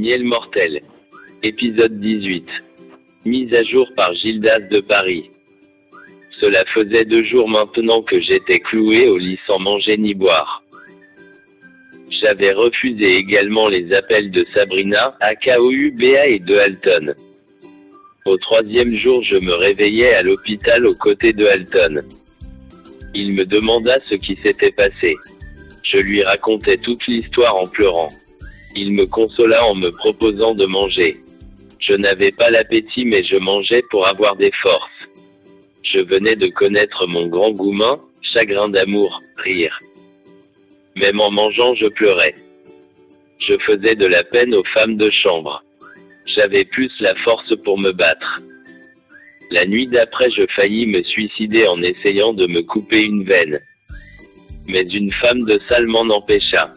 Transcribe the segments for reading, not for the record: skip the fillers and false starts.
Miel mortel. Épisode 18. Mise à jour par Gildas de Paris. Cela faisait 2 jours maintenant que j'étais cloué au lit sans manger ni boire. J'avais refusé également les appels de Sabrina, AKOUBA et de Alton. Au 3e jour, je me réveillais à l'hôpital aux côtés de Alton. Il me demanda ce qui s'était passé. Je lui racontais toute l'histoire en pleurant. Il me consola en me proposant de manger. Je n'avais pas l'appétit mais je mangeais pour avoir des forces. Je venais de connaître mon grand gourmand, chagrin d'amour, rire. Même en mangeant je pleurais. Je faisais de la peine aux femmes de chambre. J'avais plus la force pour me battre. La nuit d'après je faillis me suicider en essayant de me couper une veine. Mais une femme de salle m'en empêcha.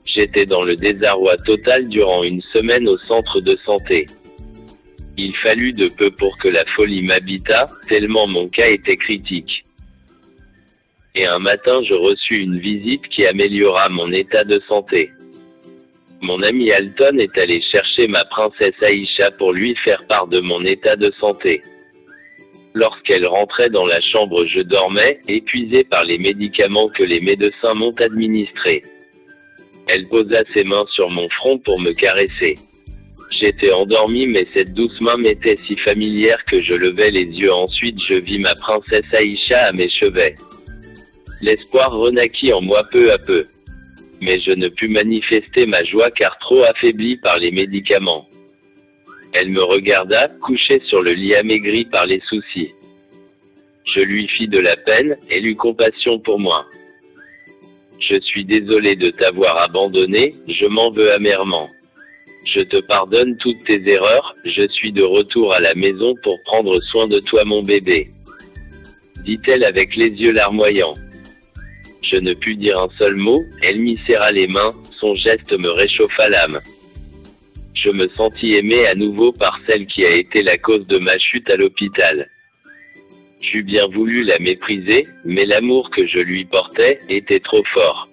J'étais dans le désarroi total durant une semaine au centre de santé. Il fallut de peu pour que la folie m'habitât, tellement mon cas était critique. Et un matin je reçus une visite qui améliora mon état de santé. Mon ami Alton est allé chercher ma princesse Aïcha pour lui faire part de mon état de santé. Lorsqu'elle rentrait dans la chambre, je dormais, épuisé par les médicaments que les médecins m'ont administrés. Elle posa ses mains sur mon front pour me caresser. J'étais endormi mais cette douce main m'était si familière que je levai les yeux. Ensuite je vis ma princesse Aïcha à mes chevets. L'espoir renaquit en moi peu à peu. Mais je ne pus manifester ma joie car trop affaibli par les médicaments. Elle me regarda, couché sur le lit amaigri par les soucis. Je lui fis de la peine, elle eut compassion pour moi. Je suis désolé de t'avoir abandonné, je m'en veux amèrement. Je te pardonne toutes tes erreurs, je suis de retour à la maison pour prendre soin de toi mon bébé. Dit-elle avec les yeux larmoyants. Je ne pus dire un seul mot, elle m'y serra les mains, son geste me réchauffa l'âme. Je me sentis aimé à nouveau par celle qui a été la cause de ma chute à l'hôpital. J'eus bien voulu la mépriser, mais l'amour que je lui portais était trop fort.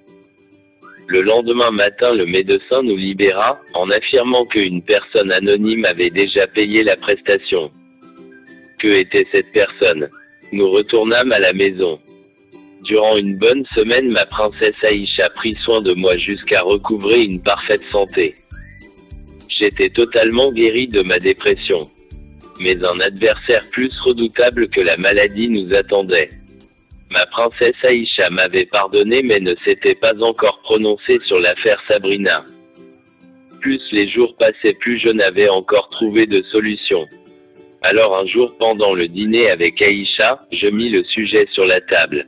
Le lendemain matin, le médecin nous libéra, en affirmant qu'une personne anonyme avait déjà payé la prestation. Que était cette personne? Nous retournâmes à la maison. Durant une bonne semaine, ma princesse Aïcha prit soin de moi jusqu'à recouvrer une parfaite santé. J'étais totalement guéri de ma dépression. Mais un adversaire plus redoutable que la maladie nous attendait. Ma princesse Aïcha m'avait pardonné mais ne s'était pas encore prononcée sur l'affaire Sabrina. Plus les jours passaient, plus je n'avais encore trouvé de solution. Alors un jour pendant le dîner avec Aïcha, je mis le sujet sur la table.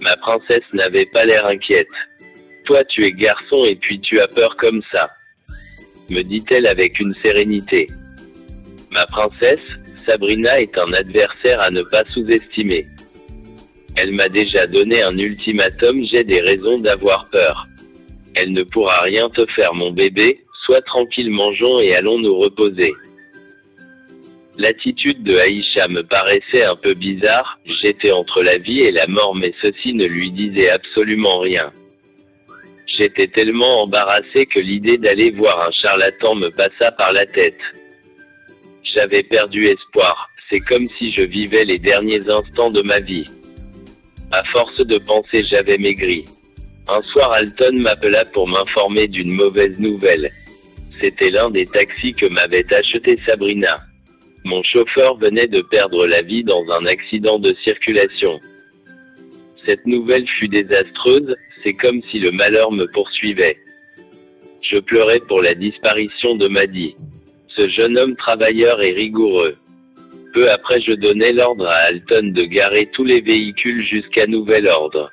Ma princesse n'avait pas l'air inquiète. « Toi tu es garçon et puis tu as peur comme ça », me dit-elle avec une sérénité. Ma princesse, Sabrina est un adversaire à ne pas sous-estimer. Elle m'a déjà donné un ultimatum, j'ai des raisons d'avoir peur. Elle ne pourra rien te faire mon bébé, sois tranquille, mangeons et allons nous reposer. L'attitude de Aïcha me paraissait un peu bizarre, j'étais entre la vie et la mort mais ceci ne lui disait absolument rien. J'étais tellement embarrassé que l'idée d'aller voir un charlatan me passa par la tête. J'avais perdu espoir, c'est comme si je vivais les derniers instants de ma vie. À force de penser, j'avais maigri. Un soir, Alton m'appela pour m'informer d'une mauvaise nouvelle. C'était l'un des taxis que m'avait acheté Sabrina. Mon chauffeur venait de perdre la vie dans un accident de circulation. Cette nouvelle fut désastreuse, c'est comme si le malheur me poursuivait. Je pleurais pour la disparition de Maddy. Ce jeune homme travailleur et rigoureux. Peu après je donnai l'ordre à Alton de garer tous les véhicules jusqu'à nouvel ordre.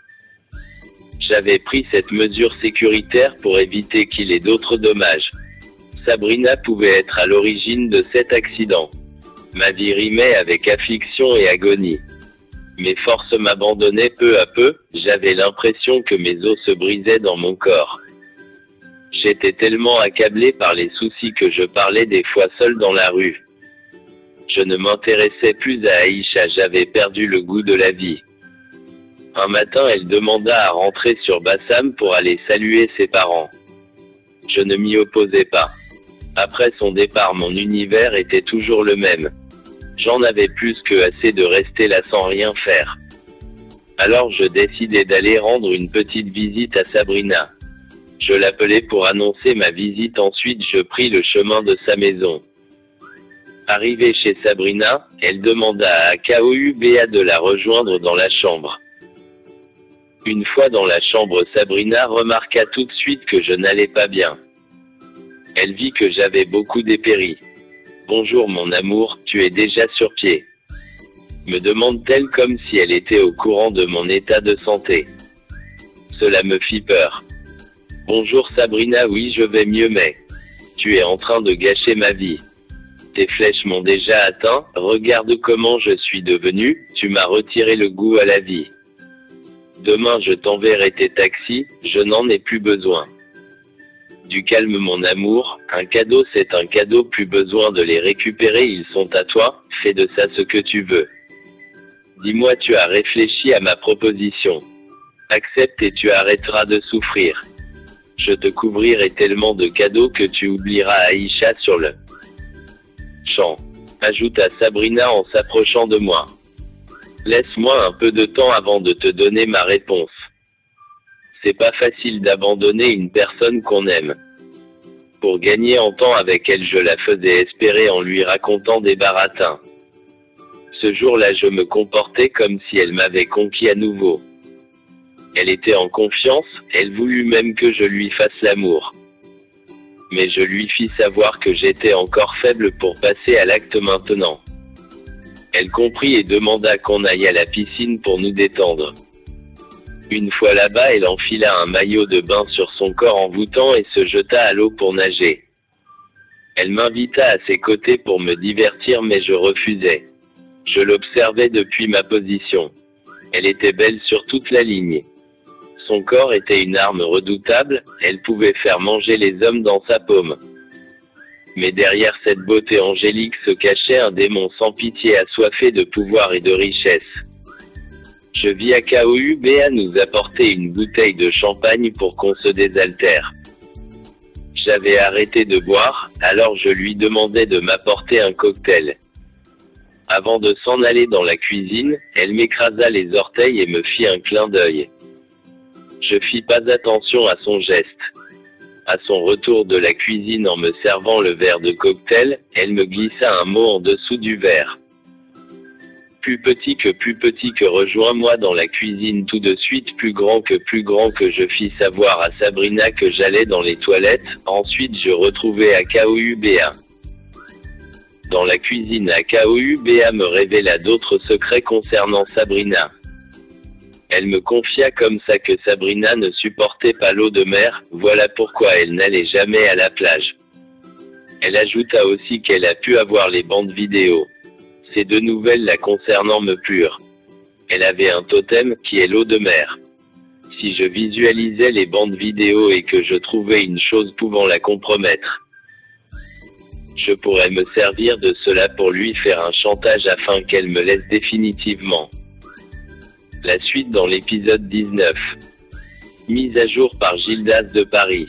J'avais pris cette mesure sécuritaire pour éviter qu'il ait d'autres dommages. Sabrina pouvait être à l'origine de cet accident. Ma vie rimait avec affliction et agonie. Mes forces m'abandonnaient peu à peu, j'avais l'impression que mes os se brisaient dans mon corps. J'étais tellement accablé par les soucis que je parlais des fois seul dans la rue. Je ne m'intéressais plus à Aïcha, j'avais perdu le goût de la vie. Un matin, elle demanda à rentrer sur Bassam pour aller saluer ses parents. Je ne m'y opposais pas. Après son départ, mon univers était toujours le même. J'en avais plus que assez de rester là sans rien faire. Alors je décidai d'aller rendre une petite visite à Sabrina. Je l'appelai pour annoncer ma visite, ensuite je pris le chemin de sa maison. Arrivé chez Sabrina, elle demanda à Kauba de la rejoindre dans la chambre. Une fois dans la chambre, Sabrina remarqua tout de suite que je n'allais pas bien. Elle vit que j'avais beaucoup dépéri. « Bonjour mon amour, tu es déjà sur pied ?» me demande-t-elle comme si elle était au courant de mon état de santé. Cela me fit peur. « Bonjour Sabrina, oui je vais mieux mais tu es en train de gâcher ma vie. Tes flèches m'ont déjà atteint, regarde comment je suis devenu, tu m'as retiré le goût à la vie. Demain je t'enverrai tes taxis, je n'en ai plus besoin. Du calme mon amour, un cadeau c'est un cadeau, plus besoin de les récupérer, ils sont à toi, fais de ça ce que tu veux. Dis-moi, tu as réfléchi à ma proposition. Accepte et tu arrêteras de souffrir. Je te couvrirai tellement de cadeaux que tu oublieras Aïcha sur le champ. Ajouta Sabrina en s'approchant de moi. Laisse-moi un peu de temps avant de te donner ma réponse. C'est pas facile d'abandonner une personne qu'on aime. Pour gagner en temps avec elle, je la faisais espérer en lui racontant des baratins. Ce jour-là, je me comportais comme si elle m'avait conquis à nouveau. Elle était en confiance, elle voulut même que je lui fasse l'amour. Mais je lui fis savoir que j'étais encore faible pour passer à l'acte maintenant. Elle comprit et demanda qu'on aille à la piscine pour nous détendre. Une fois là-bas, elle enfila un maillot de bain sur son corps envoûtant et se jeta à l'eau pour nager. Elle m'invita à ses côtés pour me divertir, mais je refusais. Je l'observais depuis ma position. Elle était belle sur toute la ligne. Son corps était une arme redoutable, elle pouvait faire manger les hommes dans sa paume. Mais derrière cette beauté angélique se cachait un démon sans pitié, assoiffé de pouvoir et de richesse. Je vis à Kauba nous apporter une bouteille de champagne pour qu'on se désaltère. J'avais arrêté de boire, alors je lui demandai de m'apporter un cocktail. Avant de s'en aller dans la cuisine, elle m'écrasa les orteils et me fit un clin d'œil. Je fis pas attention à son geste. À son retour de la cuisine en me servant le verre de cocktail, elle me glissa un mot en dessous du verre. Plus petit que rejoins-moi dans la cuisine tout de suite, plus grand que je fis savoir à Sabrina que j'allais dans les toilettes, ensuite je retrouvai à Kauba. Dans la cuisine à Kauba me révéla d'autres secrets concernant Sabrina. Elle me confia comme ça que Sabrina ne supportait pas l'eau de mer, voilà pourquoi elle n'allait jamais à la plage. Elle ajouta aussi qu'elle a pu avoir les bandes vidéo. Ces deux nouvelles la concernant me plurent. Elle avait un totem, qui est l'eau de mer. Si je visualisais les bandes vidéo et que je trouvais une chose pouvant la compromettre, je pourrais me servir de cela pour lui faire un chantage afin qu'elle me laisse définitivement. La suite dans l'épisode 19. Mise à jour par Gildas de Paris.